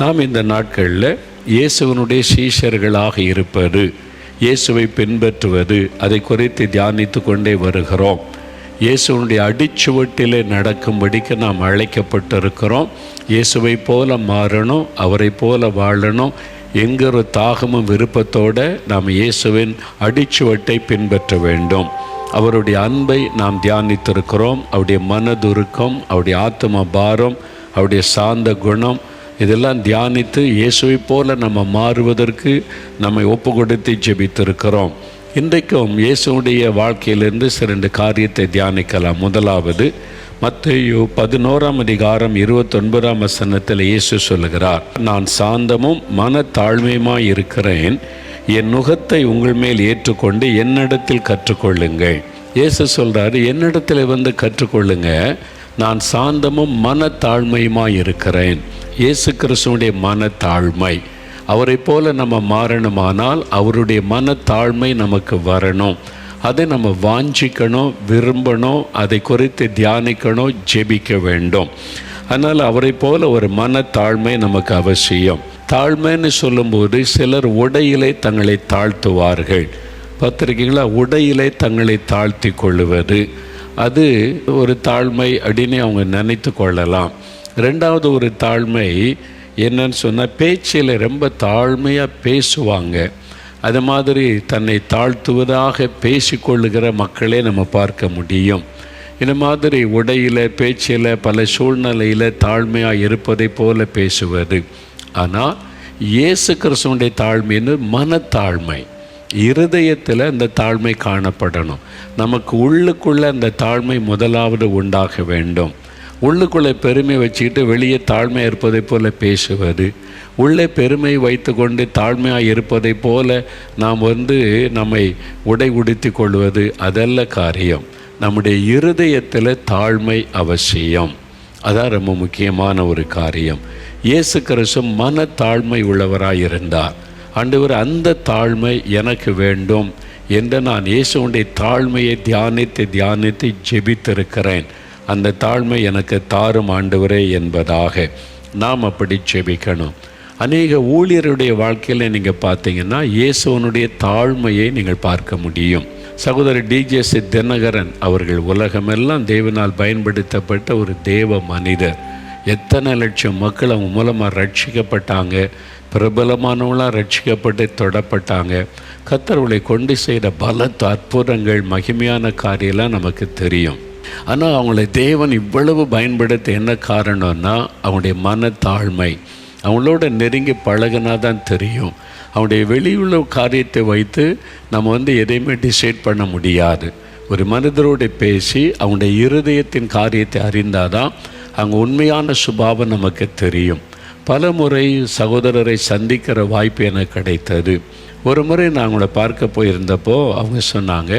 நாம் இந்த நாட்களில் இயேசுவனுடைய சீஷர்களாக இருப்பது, இயேசுவை பின்பற்றுவது, அதை குறித்து தியானித்து கொண்டே வருகிறோம். இயேசுவனுடைய அடிச்சுவட்டிலே நடக்கும்படிக்கு நாம் அழைக்கப்பட்டிருக்கிறோம். இயேசுவை போல மாறணும், அவரை போல வாழணும் என்கிற தாகமும் விருப்பத்தோடு நாம் இயேசுவின் அடிச்சுவட்டை பின்பற்ற வேண்டும். அவருடைய அன்பை நாம் தியானித்திருக்கிறோம். அவருடைய மனதுருக்கம், அவருடைய ஆத்ம பாரம், அவருடைய சாந்த குணம், இதெல்லாம் தியானித்து இயேசுவை போல நம்ம மாறுவதற்கு நம்மை ஒப்பு கொடுத்து ஜெபித்திருக்கிறோம். இன்றைக்கும் இயேசுடைய வாழ்க்கையிலிருந்து 2 காரியத்தை தியானிக்கலாம். முதலாவது, மத்தேயு 11:29 இயேசு சொல்லுகிறார், நான் சாந்தமும் மனத்தாழ்மையுமாய் இருக்கிறேன், என் நுகத்தை உங்கள் மேல் ஏற்றுக்கொண்டு என்னிடத்தில் கற்றுக்கொள்ளுங்கள். இயேசு சொல்கிறார், என்னிடத்தில் கற்றுக்கொள்ளுங்க, நான் சாந்தமும் மனத்தாழ்மையுமாய் இருக்கிறேன். இயேசு கிறிஸ்துவுடைய மனத்தாழ்மை, அவரை போல நம்ம மாறணுமானால் அவருடைய மனத்தாழ்மை நமக்கு வரணும். அதை நம்ம வாஞ்சிக்கணும், விரும்பணும், அதை குறித்து தியானிக்கணும், ஜெபிக்க வேண்டும். அதனால் அவரை போல ஒரு மனத்தாழ்மை நமக்கு அவசியம். தாழ்மைன்னு சொல்லும்போது சிலர் உடையிலே தங்களை தாழ்த்துவார்கள். பார்த்திருக்கீங்களா? உடையிலே தங்களை தாழ்த்தி கொள்ளுவது, அது ஒரு தாழ்மை அப்படின்னு அவங்க நினைத்து கொள்ளலாம். 2வது ஒரு தாழ்மை என்னன்னு சொன்னால், பேச்சில் ரொம்ப தாழ்மையாக பேசுவாங்க. அது மாதிரி தன்னை தாழ்த்துவதாக பேசிக்கொள்ளுகிற மக்களே நம்ம பார்க்க முடியும். இந்த மாதிரி உடையில், பேச்சில், பல சூழ்நிலையில் தாழ்மையாக இருப்பதை போல பேசுவது. ஆனால் இயேசு கிறிஸ்துவுடைய தாழ்மைன்னு மனத்தாழ்மை, இருதயத்தில் அந்த தாழ்மை காணப்படணும். நமக்கு உள்ளுக்குள்ளே அந்த தாழ்மை முதலாவது உண்டாக வேண்டும். உள்ளுக்குள்ளே பெருமை வச்சுக்கிட்டு வெளியே தாழ்மையாக இருப்பதை போல பேசுவது, உள்ளே பெருமை வைத்து கொண்டு தாழ்மையாக இருப்பதை போல நாம் நம்மை உடை உடுத்தி கொள்வது, அதல்ல காரியம். நம்முடைய இருதயத்தில் தாழ்மை அவசியம். அதான் ரொம்ப முக்கியமான ஒரு காரியம். இயேசு கிறிஸ்து மனத்தாழ்மை உள்ளவராயிருந்தார். ஆண்டவர், அந்த தாழ்மை எனக்கு வேண்டும் என்று நான் இயேசுவுடைய தாழ்மையை தியானித்து ஜெபித்திருக்கிறேன். அந்த தாழ்மை எனக்கு தாரும் ஆண்டவரே என்பதாக நாம் அப்படி ஜெபிக்கணும். அநேக ஊழியருடைய வாழ்க்கையில் நீங்கள் பார்த்தீங்கன்னா இயேசுவனுடைய தாழ்மையை நீங்கள் பார்க்க முடியும். சகோதரர் டிஜேசி தினகரன் அவர்கள் உலகமெல்லாம் தேவனால் பயன்படுத்தப்பட்ட ஒரு தேவ மனிதர். எத்தனை லட்சம் மக்கள் அவங்க மூலமாக ரட்சிக்கப்பட்டாங்க, பிரபலமானவங்களாம் ரட்சிக்கப்பட்டு தொடப்பட்டாங்க. கர்த்தர்களை கொண்டு செய்த பலத்த அற்புதங்கள், மகிமையான காரியெல்லாம் நமக்கு தெரியும். ஆனால் அவங்களை தேவன் இவ்வளவு பயன்படுத்த என்ன காரணம்னா அவங்களுடைய மனத்தாழ்மை. அவங்களோட நெருங்கி பழகினா தான் தெரியும். அவங்களுடைய வெளியுள்ள காரியத்தை வைத்து நம்ம எதையுமே டிசைட் பண்ண முடியாது. ஒரு மனிதரோடு பேசி அவங்களுடைய இருதயத்தின் காரியத்தை அறிந்தால் தான் அவங்க உண்மையான சுபாவம் நமக்கு தெரியும். பல முறை சகோதரரை சந்திக்கிற வாய்ப்பு எனக்கு கிடைத்தது. ஒரு முறை நான் அவங்கள பார்க்க போயிருந்தப்போ அவங்க சொன்னாங்க,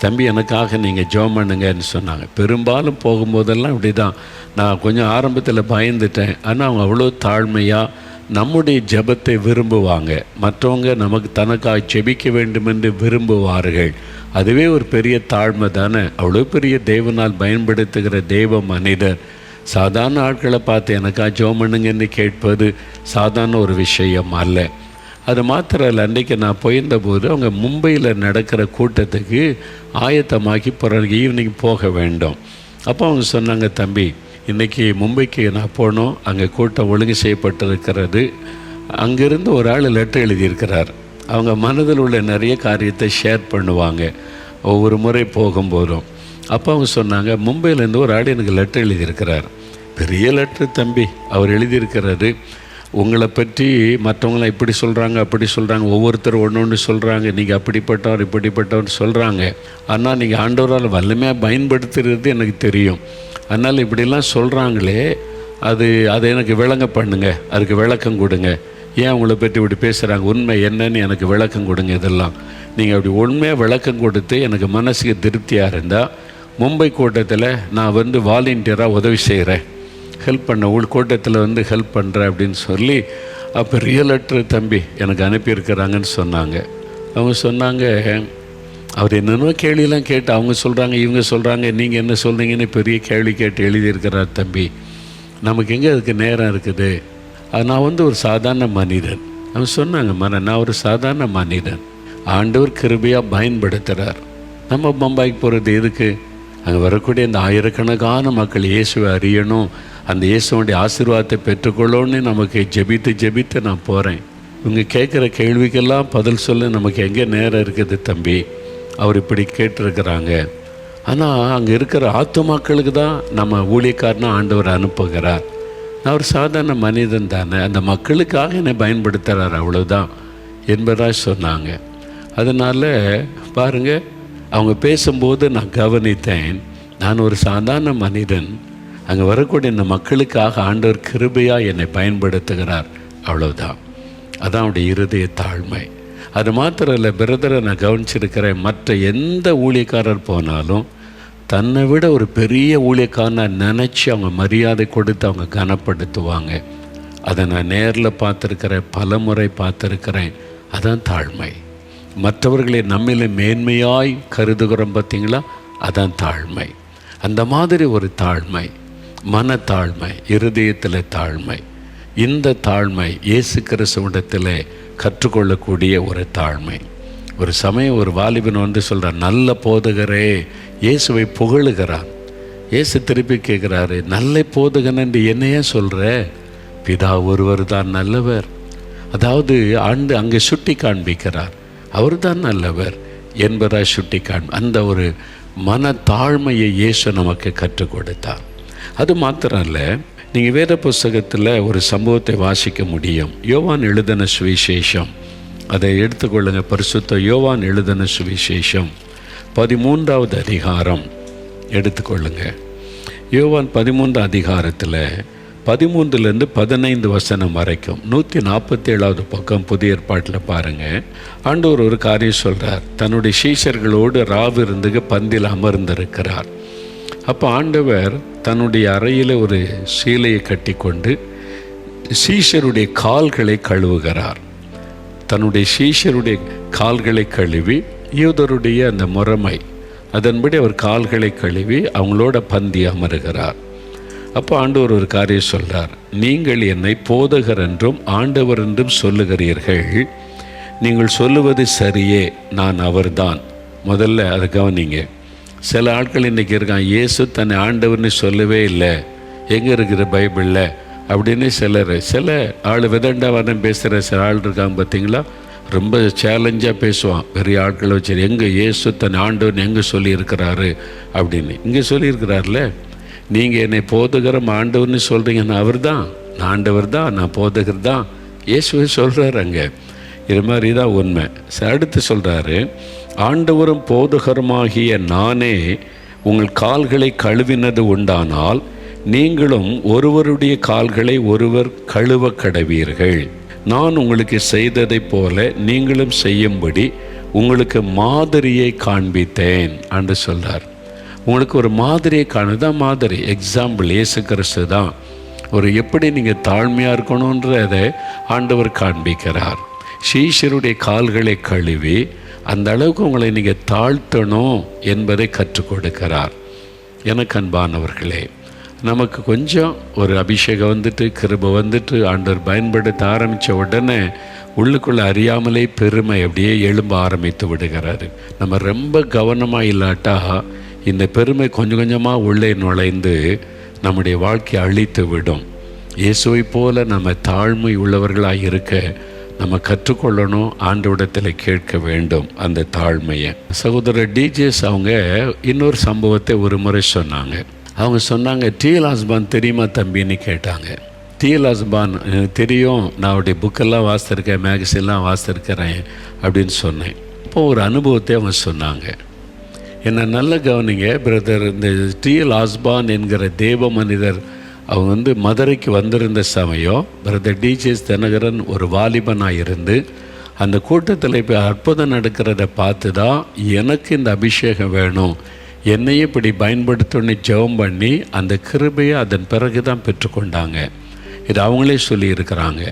தம்பி எனக்காக நீங்கள் ஜெபம் பண்ணுங்கன்னு சொன்னாங்க. பெரும்பாலும் போகும்போதெல்லாம் இப்படி தான். நான் கொஞ்சம் ஆரம்பத்தில் பயந்துட்டேன். ஆனால் அவங்க அவ்வளோ தாழ்மையாக நம்முடைய ஜெபத்தை விரும்புவாங்க. மற்றவங்க நமக்கு தனக்காக ஜெபிக்க வேண்டும் என்று விரும்புவார்கள். அதுவே ஒரு பெரிய தாழ்மை தானே. அவ்வளோ பெரிய தேவனால் பயன்படுத்துகிற தேவ மனிதர் சாதாரண ஆட்களை பார்த்து எனக்காக ஜெபம் பண்ணுங்கன்னு கேட்பது சாதாரண ஒரு விஷயம் அல்ல. அது மாத்திரம் இல்லை, அன்றைக்கி நான் போயிருந்தபோது அவங்க மும்பையில் நடக்கிற கூட்டத்துக்கு ஆயத்தமாக்கி பிறகு ஈவினிங் போக வேண்டும். அப்போ அவங்க சொன்னாங்க, தம்பி இன்றைக்கி மும்பைக்கு நான் போனோம், அங்கே கூட்டம் ஒழுங்கு செய்யப்பட்டிருக்கிறது. அங்கேருந்து ஒரு ஆள் லெட்டர் எழுதியிருக்கிறார். அவங்க மனதில் உள்ள நிறைய காரியத்தை ஷேர் பண்ணுவாங்க ஒவ்வொரு முறை போகும்போதும். அப்போ அவங்க சொன்னாங்க, மும்பையிலேருந்து ஒரு ஆள் எனக்கு லெட்டர் எழுதியிருக்கிறார். பெரிய லெட்ரு தம்பி. அவர் எழுதியிருக்கிறாரு, உங்களை பற்றி மற்றவங்களாம் இப்படி சொல்கிறாங்க அப்படி சொல்கிறாங்க, ஒவ்வொருத்தர் ஒன்று ஒன்று சொல்கிறாங்க, நீங்கள் அப்படிப்பட்டவர் இப்படிப்பட்டவர் சொல்கிறாங்க. ஆனால் நீங்கள் ஆண்டவரால் வல்லமையாக பயன்படுத்துகிறது எனக்கு தெரியும். அதனால் இப்படிலாம் சொல்கிறாங்களே, அதை எனக்கு விளங்க பண்ணுங்க, அதுக்கு விளக்கம் கொடுங்க. ஏன் அவங்கள பற்றி இப்படி பேசுகிறாங்க, உண்மை என்னன்னு எனக்கு விளக்கம் கொடுங்க. இதெல்லாம் நீங்கள் அப்படி உண்மையாக விளக்கம் கொடுத்து எனக்கு மனசுக்கு திருப்தியாக இருந்தால் மும்பை கூட்டத்தில் நான் வாலண்டியராக உதவி செய்கிறேன், ஹெல்ப் பண்ண கூட்டத்தில் ஹெல்ப் பண்ணுறேன் அப்படின்னு சொல்லி அப்போ ரியல் லெட்ரு தம்பி எனக்கு அனுப்பியிருக்கிறாங்கன்னு சொன்னாங்க. அவங்க சொன்னாங்க, அவர் என்னென்னோ கேள்வியெல்லாம் கேட்டு அவங்க சொல்கிறாங்க இவங்க சொல்கிறாங்க, நீங்கள் என்ன சொல்கிறீங்கன்னு பெரிய கேள்வி கேட்டு எழுதியிருக்கிறார். தம்பி நமக்கு எங்கே அதுக்கு நேரம் இருக்குது? நான் ஒரு சாதாரண மனிதன். அவன் சொன்னாங்க, நான் ஒரு சாதாரண மனிதன், ஆண்டவர் கிருபையாக பயன்படுத்துகிறார். நம்ம பம்பாய்க்கு போகிறது எதுக்கு? அங்கே வரக்கூடிய அந்த ஆயிரக்கணக்கான மக்கள் இயேசுவை அறியணும், அந்த இயேசுவோடைய ஆசீர்வாதத்தை பெற்றுக்கொள்ளணும்னு நமக்கு ஜெபித்து நான் போகிறேன். இவங்க கேட்குற கேள்விக்கெல்லாம் பதில் சொல்ல நமக்கு எங்கே நேரம் இருக்குது தம்பி? அவர் இப்படி கேட்டிருக்கிறாங்க. ஆனால் அங்கே இருக்கிற ஆத்துமாக்களுக்கு தான் நம்ம ஊழியக்காரனாக ஆண்டவர் அனுப்புகிறார். நான் ஒரு சாதாரண மனிதன் தானே, அந்த மக்களுக்காக என்னை பயன்படுத்துகிறார், அவ்வளோதான் என்பதாக சொன்னாங்க. அதனால் பாருங்கள், அவங்க பேசும்போது நான் கவனித்தேன், நான் ஒரு சாதாரண மனிதன், அங்கே வரக்கூடிய இந்த மக்களுக்காக ஆண்டவர் கிருபையாக என்னை பயன்படுத்துகிறார், அவ்வளோதான். அதான் அவருடைய இருதய தாழ்மை. அது மாத்திரம் இல்லை பிரதரை, நான் கவனிச்சிருக்கிறேன், மற்ற எந்த ஊழியக்காரர் போனாலும் தன்னை விட ஒரு பெரிய ஊழியக்காரனை நினச்சி அவங்க மரியாதை கொடுத்து அவங்க கனப்படுத்துவாங்க. அதை நான் நேரில் பார்த்துருக்கிறேன், பல முறை பார்த்துருக்கிறேன். அதான் தாழ்மை. மற்றவர்களை நம்மளை மேன்மையாய் கருதுகிறோம் பார்த்தீங்களா, அதான் தாழ்மை. அந்த மாதிரி ஒரு தாழ்மை, மனத்தாழ்மை, இருதயத்தில் தாழ்மை. இந்த தாழ்மை இயேசு கிறிஸ்துவிடத்தில் கற்றுக்கொள்ளக்கூடிய ஒரு தாழ்மை. ஒரு சமயம் ஒரு வாலிபன் சொல்கிறார், நல்ல போதகரே, இயேசுவை புகழுகிறார். இயேசு திருப்பி கேட்குறாரு, நல்ல போதகன் என்று என்னையே சொல்கிற? பிதா ஒருவர் தான் நல்லவர். அதாவது அங்கே சுட்டி காண்பிக்கிறார், அவர் தான் நல்லவர் என்பதாய் சுட்டி அந்த ஒரு மன தாழ்மையை இயேசு நமக்கு கற்றுக் கொடுத்தார். அது மாத்திரம் இல்லை, நீங்கள் வேத புஸ்தகத்தில் ஒரு சம்பவத்தை வாசிக்க முடியும். யோவான் எழுதின சுவிசேஷம், அதை எடுத்துக்கொள்ளுங்க. பரிசுத்த யோவான் எழுதின சுவிசேஷம் 13வது அதிகாரம் எடுத்துக்கொள்ளுங்க. யோவான் 13 அதிகாரத்தில் 13லேருந்து 15 வசனம் வரைக்கும் 147வது பக்கம் புதிய ஏற்பாட்டில் பாருங்கள். ஆண்டவர் ஒரு காரியம் சொல்கிறார். தன்னுடைய சீஷர்களோடு ராவிருந்துக்கு பந்தில் அமர்ந்திருக்கிறார். அப்போ ஆண்டவர் தன்னுடைய அறையில் ஒரு சீலையை கட்டி கொண்டு சீஷருடைய கால்களை கழுவுகிறார். தன்னுடைய சீஷருடைய கால்களை கழுவி, யூதருடைய அந்த முறைமை அதன்படி அவர் கால்களை கழுவி அவங்களோட பந்தி அமருகிறார். அப்போ ஆண்டவர் ஒரு காரியம் சொல்கிறார். நீங்கள் என்னை போதகர் என்றும் ஆண்டவர் என்றும் சொல்லுகிறீர்கள். நீங்கள் சொல்லுவது சரியே, நான் அவர்தான். முதல்ல அதை கவனிங்க. சில ஆட்கள் இன்றைக்கி இருக்கான், இயேசு தன்னை ஆண்டவர்னு சொல்லவே இல்லை, எங்கே இருக்கிற பைபிளில் அப்படின்னு சில ஆள் விதண்டாவரம் பேசுகிற சில ஆள் இருக்காங்க பார்த்தீங்களா, ரொம்ப சேலஞ்சாக பேசுவான். பெரிய ஆட்களை வச்சு, எங்கே இயேசு தன் ஆண்டவன் எங்கே சொல்லியிருக்கிறாரு அப்படின்னு. இங்கே சொல்லியிருக்கிறார்ல, நீங்கள் என்னை போதகரம் ஆண்டவர்னு சொல்கிறீங்கன்னா அவர் தான், நான் ஆண்டவர் தான், நான் போதகர் தான், இயேசுவை சொல்கிறார் அங்கே. இது மாதிரி தான் உண்மை. அடுத்து சொல்கிறாரு, ஆண்டவரும் போதகருமாகிய நானே உங்கள் கால்களை கழுவினது உண்டானால் நீங்களும் ஒருவருடைய கால்களை ஒருவர் கழுவ கடவீர்கள். நான் உங்களுக்கு செய்ததைப் போல நீங்களும் செய்யும்படி உங்களுக்கு மாதிரியை காண்பித்தேன் என்று சொல்றார். உங்களுக்கு ஒரு மாதிரியை காணுதான் மாதிரி, எக்ஸாம்பிள் இயேசு கிறிஸ்து தான். ஒரு எப்படி நீங்கள் தாழ்மையாக இருக்கணுன்றதை ஆண்டவர் காண்பிக்கிறார். சீஷருடைய கால்களை கழுவி அந்த அளவுக்கு உங்களை நீங்கள் தாழ்த்தணும் என்பதை கற்றுக் கொடுக்கிறார். எனக்கு அன்பானவர்களே, நமக்கு கொஞ்சம் ஒரு அபிஷேகம் கிருபை ஆண்டவர் பயன்படுத்த ஆரம்பித்த உடனே உள்ளுக்குள்ளே அறியாமலே பெருமை அப்படியே எழும்ப ஆரம்பித்து விடுகிறாரு. நம்ம ரொம்ப கவனமாக இல்லாட்டா இந்த பெருமை கொஞ்சம் கொஞ்சமாக உள்ளே நுழைந்து நம்முடைய வாழ்க்கையை அழித்து விடும். இயேசுவை போல நம்ம தாழ்மை உள்ளவர்களாக இருக்க நம்ம கற்றுக்கொள்ளணும், ஆண்டவரிடத்தில் கேட்க வேண்டும் அந்த தாழ்மையை. சகோதரர் டிஜேஸ் அவங்க இன்னொரு சம்பவத்தை ஒரு முறை சொன்னாங்க. அவங்க சொன்னாங்க, டிஎல் ஆஸ்பான் தெரியுமா தம்பின்னு கேட்டாங்க. டிஎல் ஆஸ்பான் தெரியும், நான் அவருடைய புக்கெல்லாம் வாசித்திருக்கேன், மேகசின்லாம் வாசித்திருக்கிறேன் அப்படின்னு சொன்னேன். அப்போது ஒரு அனுபவத்தை அவங்க சொன்னாங்க. என்னை நல்ல கவனிங்க பிரதர், இந்த டிஎல் ஆஸ்பான் என்கிற தேவ மனிதர் அவங்க மதுரைக்கு வந்திருந்த சமயம் பிரதர் டிஜேஸ் தினகரன் ஒரு வாலிபனாக இருந்து அந்த கூட்டத்தில் இப்போ அற்புதம் நடக்கிறத பார்த்து தான் எனக்கு இந்த அபிஷேகம் வேணும், என்னையும் இப்படி பயன்படுத்தணும்னு ஜெபம் பண்ணி அந்த கிருபையை அதன் பிறகு தான் பெற்றுக்கொண்டாங்க. இது அவங்களே சொல்லியிருக்கிறாங்க.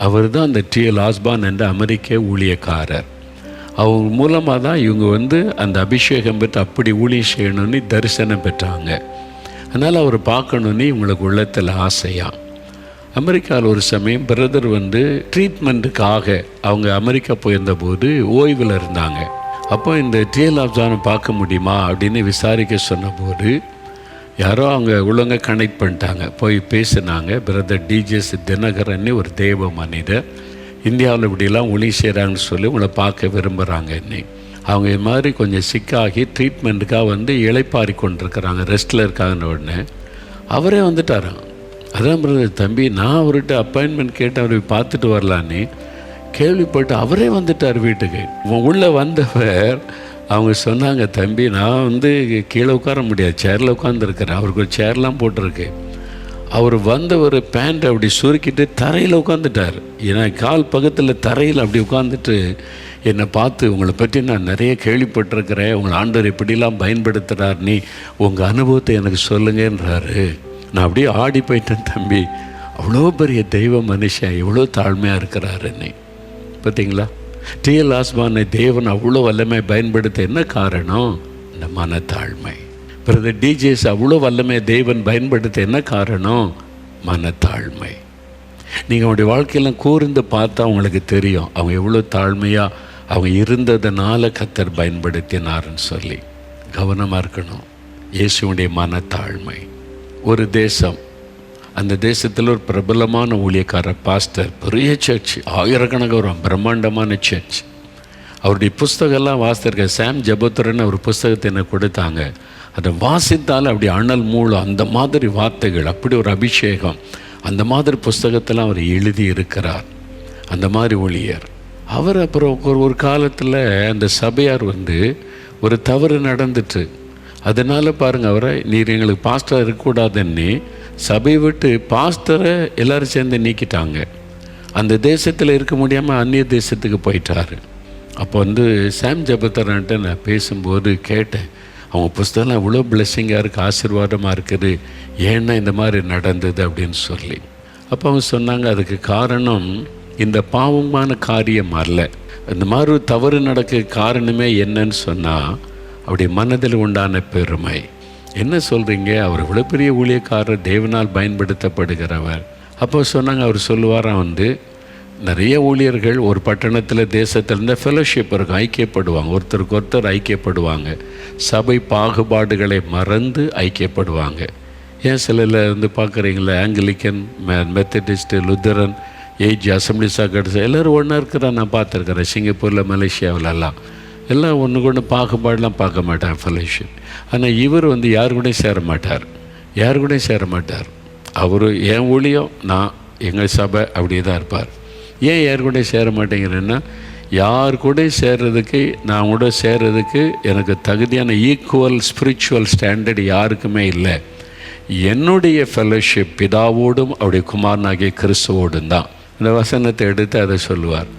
அவர் தான் அந்த டிஎல் ஆஸ்பான் என்ற அமெரிக்க ஊழியக்காரர். அவங்க மூலமாக தான் இவங்க அந்த அபிஷேகம் பெற்று அப்படி ஊழியம் செய்யணும்னு தரிசனம் பெற்றாங்க. அதனால் அவர் பார்க்கணுன்னு இவங்களுக்கு உள்ளத்தில் ஆசையாக. அமெரிக்காவில் ஒரு சமயம் பிரதர் ட்ரீட்மெண்ட்டுக்காக அவங்க அமெரிக்கா போயிருந்த போது ஓய்வில் இருந்தாங்க. அப்போ இந்த டிஎல் ஆப்ஜானை பார்க்க முடியுமா அப்படின்னு விசாரிக்க சொன்னபோது யாரோ அவங்க ஒழுங்க கனெக்ட் பண்ணிட்டாங்க. போய் பேசினாங்க. பிரதர் டிஜேஎஸ் தினகரன்னு ஒரு தேவ மனிதர், இந்தியாவில் இப்படிலாம் ஒளி செய்கிறாங்கன்னு சொல்லி உங்களை பார்க்க விரும்புகிறாங்க. அவங்க இது மாதிரி கொஞ்சம் சிக்காகி ட்ரீட்மெண்ட்டுக்காக இளைப்பாரி கொண்டிருக்கிறாங்க, ரெஸ்ட்டில் இருக்காங்கன்னு உடனே அவரே வந்துட்டாராம். அதான் பிரதர் தம்பி, நான் அவர்கிட்ட அப்பாயின்மெண்ட் கேட்டு அவரை பார்த்துட்டு வரலான்னு கேள்விப்பட்டு அவரே வந்துட்டார் வீட்டுக்கு. உள்ளே வந்தவர் அவங்க சொன்னாங்க, தம்பி நான் கீழே உட்கார முடியாது, சேரில் உட்காந்துருக்கிறேன். அவருக்கு ஒரு சேர்லாம் போட்டிருக்கு. அவர் ஒரு பேண்ட் அப்படி சுருக்கிட்டு தரையில் உட்காந்துட்டார். ஏன்னா கால் பக்கத்தில் தரையில் அப்படி உட்காந்துட்டு என்னை பார்த்து, உங்களை பற்றி நான் நிறைய கேள்விப்பட்டிருக்கிறேன், உங்களை ஆண்டவர் எப்படிலாம் பயன்படுத்துகிறார், நீ உங்கள் அனுபவத்தை எனக்கு சொல்லுங்கன்றாரு. நான் அப்படியே ஆடி போயிட்டேன். தம்பி அவ்வளோ பெரிய தெய்வ மனுஷன், எவ்வளோ தாழ்மையாக இருக்கிறாருன்னு பார்த்தீங்களா? டிஎல் ஆஸ்பானை தேவன் அவ்வளோ வல்லமை பயன்படுத்த என்ன காரணம்? இந்த மனத்தாழ்மை. பிரதர் டிஜேஎஸ் அவ்வளோ வல்லமை தேவன் பயன்படுத்த என்ன காரணம்? மனத்தாழ்மை. நீங்கள் அவங்களுடைய வாழ்க்கையெல்லாம் கூர்ந்து பார்த்தா அவங்களுக்கு தெரியும் அவங்க எவ்வளோ தாழ்மையாக அவங்க இருந்ததுனால கர்த்தர் பயன்படுத்தினார்னு சொல்லி. கவனமாக இருக்கணும். இயேசுவுடைய மனத்தாழ்மை. ஒரு தேசம், அந்த தேசத்தில் ஒரு பிரபலமான ஊழியக்காரர் பாஸ்டர், பெரிய சர்ச், ஆயிரக்கணக்கான ஒரு பிரம்மாண்டமான சர்ச். அவருடைய புஸ்தகம்லாம் வாசித்திருக்க. சாம் ஜபத்துரன்னு ஒரு புஸ்தகத்தை எனக்கு கொடுத்தாங்க. அதை வாசித்தால் அப்படி அனல் மூலம், அந்த மாதிரி வார்த்தைகள், அப்படி ஒரு அபிஷேகம், அந்த மாதிரி புஸ்தகத்தெல்லாம் அவர் எழுதி இருக்கிறார். அந்த மாதிரி ஊழியர் அவர். அப்புறம் ஒரு காலத்தில் அந்த சபையார் ஒரு தவறு நடந்துட்டு, அதனால் பாருங்கள் அவரை, நீர் எங்களுக்கு பாஸ்டராக இருக்கக்கூடாதுன்னு சபையை விட்டு பாஸ்டரை எல்லோரும் சேர்ந்து நீக்கிட்டாங்க. அந்த தேசத்தில் இருக்க முடியாமல் அந்நிய தேசத்துக்கு போயிட்டார். அப்போ சாம் ஜபத்தரன்ட்டு நான் பேசும்போது கேட்டேன், அவங்க புஸ்தகம்லாம் இவ்வளோ பிளெஸ்ஸிங்காக இருக்குது, ஆசீர்வாதமாக இருக்குது, ஏன்னா இந்த மாதிரி நடந்தது அப்படின்னு சொல்லி. அப்போ அவங்க சொன்னாங்க, அதுக்கு காரணம் இந்த பாவமான காரியம் அல்ல. இந்த மாதிரி ஒரு தவறு நடக்க காரணமே என்னன்னு சொன்னால் அவருடைய மனதில் உண்டான பெருமை. என்ன சொல்கிறீங்க, அவர் இவ்வளோ பெரிய ஊழியக்காரர், தேவனால் பயன்படுத்தப்படுகிறவர். அப்போ சொன்னாங்க, அவர் சொல்லுவாராம், நிறைய ஊழியர்கள் ஒரு பட்டணத்தில் தேசத்திலேருந்து ஃபெலோஷிப் இருக்கும், ஐக்கியப்படுவாங்க, ஒருத்தருக்கு ஒருத்தர் ஐக்கியப்படுவாங்க, சபை பாகுபாடுகளை மறந்து ஐக்கியப்படுவாங்க. ஏன் சிலர் பார்க்குறீங்களா, ஆங்கிலிக்கன், மெத்தடிஸ்ட்டு, லுத்தரன், ஏஜ், அசம்பிளிஸா, கட்ஸ் எல்லோரும் ஒன்றா இருக்கிறா நான் பார்த்துருக்குறேன். சிங்கப்பூரில், மலேசியாவிலெல்லாம் எல்லாம் ஒன்று கொண்டு பாகுபாடெலாம் பார்க்க மாட்டார் ஃபெலோஷிப். ஆனால் இவர் யாரு கூடயும் சேர மாட்டார், யாரு கூடயும் சேர மாட்டார். அவர் என் ஊழியம், நான் எங்கள் சபை அப்படியே தான் இருப்பார். ஏன் யார் கூட சேர மாட்டேங்கிறேன்னா, யார் கூட சேர்றதுக்கு, நான் கூட சேர்றதுக்கு எனக்கு தகுதியான ஈக்குவல் ஸ்பிரிச்சுவல் ஸ்டாண்டர்ட் யாருக்குமே இல்லை. என்னுடைய ஃபெலோஷிப் பிதாவோடும் அவருடைய குமாரனாகிய கிறிஸ்துவோடும் தான். இந்த வசனத்தை எடுத்து அதை சொல்லுவார்.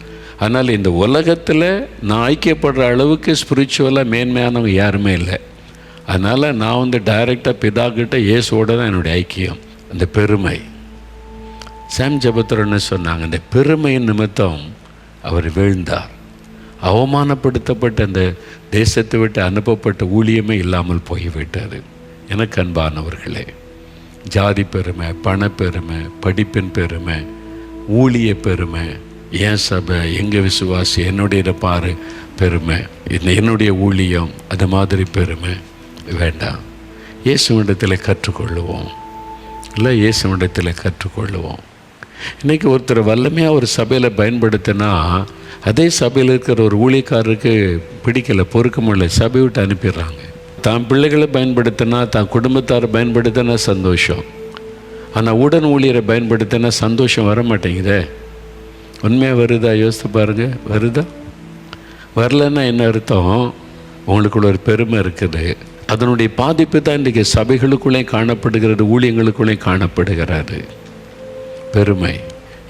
அதனால் இந்த உலகத்தில் நான் ஐக்கியப்படுற அளவுக்கு ஸ்பிரிச்சுவலாக மேன்மையானவங்க யாருமே இல்லை. அதனால் நான் டைரெக்டாக பிதாக்கிட்ட இயேசுவோடு தான் என்னுடைய ஐக்கியம். அந்த பெருமை. சாம் ஜபத்துரன்னு சொன்னாங்க, அந்த பெருமையின் நிமித்தம் அவர் வீழ்ந்தார். அவமானப்படுத்தப்பட்ட அந்த தேசத்தை விட்டு அனுப்பப்பட்ட ஊழியமே இல்லாமல் போய்விட்டது. எனக்கு அன்பானவர்களே, ஜாதி பெருமை, பணப்பெருமை, படிப்பின் பெருமை, ஊழிய பெருமை, என் சபை, எங்கள் விசுவாசி, என்னுடைய பாரு பெருமை, என்னுடைய ஊழியம், அது மாதிரி பெருமை வேண்டாம். இயேசுவிடத்தில் கற்றுக்கொள்ளுவோம். இல்லை, இயேசுவிடத்தில் கற்றுக்கொள்ளுவோம். இன்றைக்கி ஒருத்தர் வல்லமையாக ஒரு சபையில் பயன்படுத்தினா, அதே சபையில் இருக்கிற ஒரு ஊழியக்காரருக்கு பிடிக்கலை, பொறுக்க முடியல, சபை விட்டு அனுப்பிடுறாங்க. தான் பிள்ளைகளை பயன்படுத்தினா, தான் குடும்பத்தாரை பயன்படுத்தினா சந்தோஷம். ஆனால் உடன் ஊழியரை பயன்படுத்தினா சந்தோஷம் வர மாட்டேங்குதே. உண்மையாக வருதா? யோசித்து பாருங்கள், வருதா? வரலன்னா என்ன அர்த்தம்? உங்களுக்குள்ள ஒரு பெருமை இருக்குது. அதனுடைய பாதிப்பு தான் இன்றைக்கி சபைகளுக்குள்ளே காணப்படுகிறது, ஊழியங்களுக்குள்ளே காணப்படுகிறாரு. பெருமை.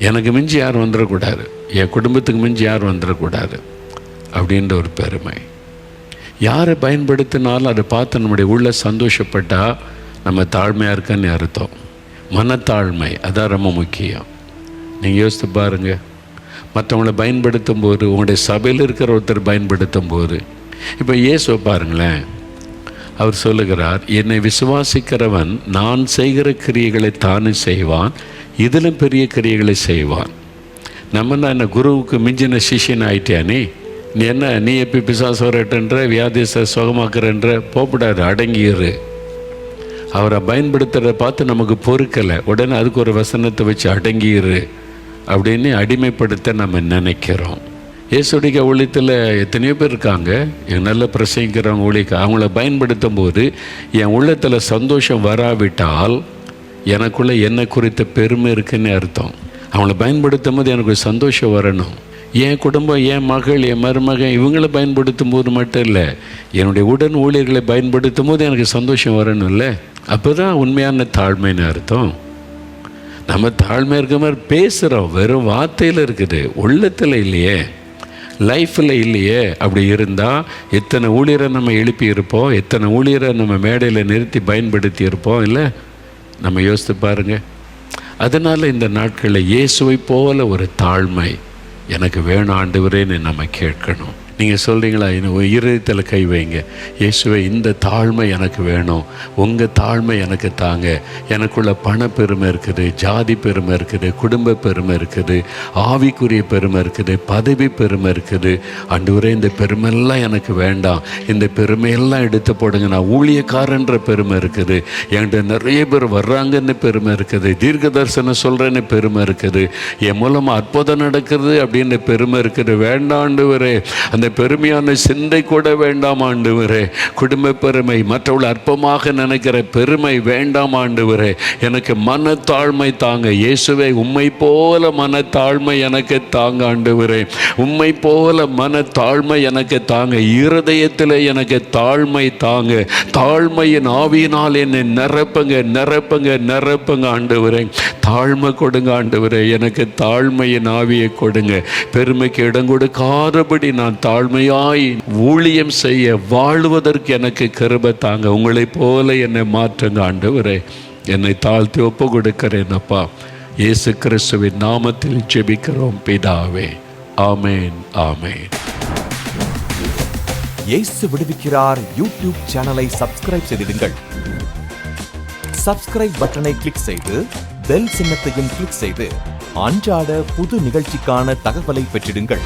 எனக்கு மிஞ்சி யாரும் வந்துடக்கூடாது, என் குடும்பத்துக்கு மிஞ்சி யாரும் வந்துடக்கூடாது அப்படின்ற ஒரு பெருமை. யாரை பயன்படுத்தினாலும் அதை பார்த்து நம்முடைய உள்ள சந்தோஷப்பட்டால் நம்ம தாழ்மையாக இருக்கன்னு அர்த்தம். மனத்தாழ்மை அதான் ரொம்ப முக்கியம். நீங்கள் யோசித்து பாருங்கள், மற்றவங்களை பயன்படுத்தும் போது, உங்களுடைய சபையில் இருக்கிற ஒருத்தர் பயன்படுத்தும் போது, இப்போ இயேசுவை பாருங்களேன், அவர் சொல்லுகிறார், என்னை விசுவாசிக்கிறவன் நான் செய்கிற கிரியைகளை தானே செய்வான், இதிலும் பெரிய கிரியைகளை செய்வான். நம்ம தான் என்ன குருவுக்கு மிஞ்சின சிஷியன் ஆயிட்டியானே, நீ என்ன நீ எப்போ பிசாசு வரட்டுன்ற வியாதிச சுகமாக்குறன்ற போகக்கூடாது, அடங்கிடு. அவரை பயன்படுத்துகிறத பார்த்து நமக்கு பொறுக்கலை, உடனே அதுக்கு ஒரு வசனத்தை வச்சு அடங்கிடு அப்படின்னு அடிமைப்படுத்த நம்ம நினைக்கிறோம். இயேசுடைய ஊழியத்தில் எத்தனையோ பேர் இருக்காங்க, என் நல்ல பிரசங்கிக்கிறவங்க ஊழியக்க, அவங்கள பயன்படுத்தும் போது என் உள்ளத்தில் சந்தோஷம் வராவிட்டால் எனக்குள்ளே என்னை குறித்த பெருமை இருக்குன்னு அர்த்தம். அவங்கள பயன்படுத்தும் போது எனக்கு சந்தோஷம் வரணும். என் குடும்பம், என் மகள், என் மருமகன் இவங்களை பயன்படுத்தும் போது மட்டும் இல்லை, என்னுடைய உடன் ஊழியர்களை பயன்படுத்தும் போது எனக்கு சந்தோஷம் வரணும்ல. அப்போ தான் உண்மையான தாழ்மைன்னு அர்த்தம். நம்ம தாழ்மை இருக்க மாதிரி பேசுகிறோம், வெறும் வார்த்தையில் இருக்குது, உள்ளத்தில் இல்லையே, லைஃப்பில் இல்லையே. அப்படி இருந்தால் எத்தனை ஊழியரை நம்ம எழுப்பி இருப்போம், எத்தனை ஊழியரை நம்ம மேடையில் நிறுத்தி பயன்படுத்தி இருப்போம் இல்லை? நம்ம யோசித்து பாருங்கள். அதனால் இந்த நாட்களில் இயேசுவை போல ஒரு தாழ்மை எனக்கு வேணும் ஆண்டவரேன்னு நம்ம கேட்கணும். நீங்கள் சொல்கிறீங்களா, இருதயத்தில் கை வைங்க, இயேசுவை இந்த தாழ்மை எனக்கு வேணும், உங்கள் தாழ்மை எனக்கு தாங்க. எனக்குள்ள பண பெருமை இருக்குது, ஜாதி பெருமை இருக்குது, குடும்ப பெருமை இருக்குது, ஆவிக்குரிய பெருமை இருக்குது, பதவி பெருமை இருக்குது. ஆண்டவரே இந்த பெருமையெல்லாம் எனக்கு வேண்டாம், இந்த பெருமையெல்லாம் எடுத்து போடுங்க. நான் ஊழியக்காரன்ற பெருமை இருக்குது, என்கிட்ட நிறைய பேர் வர்றாங்கன்னு பெருமை இருக்குது, தீர்க்க தரிசனம் சொல்கிறேன்னு பெருமை இருக்குது, என் மூலமாக அற்புதம் நடக்குது அப்படின்னு பெருமை இருக்குது. வேண்டாம் ஆண்டவரே, அந்த பெருமையான சிந்தை கூட வேண்டாம் ஆண்டவரே. குடும்ப பெருமை, மற்றவள் அற்பமாக நினைக்கிற பெருமை வேண்டாம் ஆண்டவரே. எனக்கு மனத்தாழ்மை தாங்க இயேசுவே. உம்மை போல மனத்தாழ்மை எனக்கு தாங்க ஆண்டவரே. உம்மை போல மனத்தாழ்மை எனக்கு தாங்க. இருதயத்தில் எனக்கு தாழ்மை தாங்க. தாழ்மையின் ஆவியினால் என்னை நிரப்புங்க, நிரப்புங்க, நிரப்புங்க ஆண்டவரே. தாழ்மை கொடுங்க ஆண்டவரே, எனக்கு தாழ்மையின் ஆவியை கொடுங்க. பெருமைக்கு இடம் கொடுக்காதபடி நான் தாழ்மையாய் ஊழியம் செய்ய வாழ்வதற்கு எனக்கு கிருபை தாங்க. உங்களை போல என்னை மாற்றுங்க ஆண்டவரே. என்னை தாழ்த்தி ஒப்பு கொடுக்கிறேன் அப்பா. இயேசு கிறிஸ்துவின் நாமத்தில் ஜெபிக்கிறோம் பிதாவே. ஆமேன், ஆமேன். இயேசு விடுவிக்கிறார் யூடியூப் சேனலை சப்ஸ்கிரைப் செய்திடுங்கள். சப்ஸ்கிரைப் பட்டனை கிளிக் செய்து பெல் சின்னத்தையும் கிளிக் செய்து அன்றாட புது நிகழ்ச்சிக்கான தகவலை பெற்றிடுங்கள்.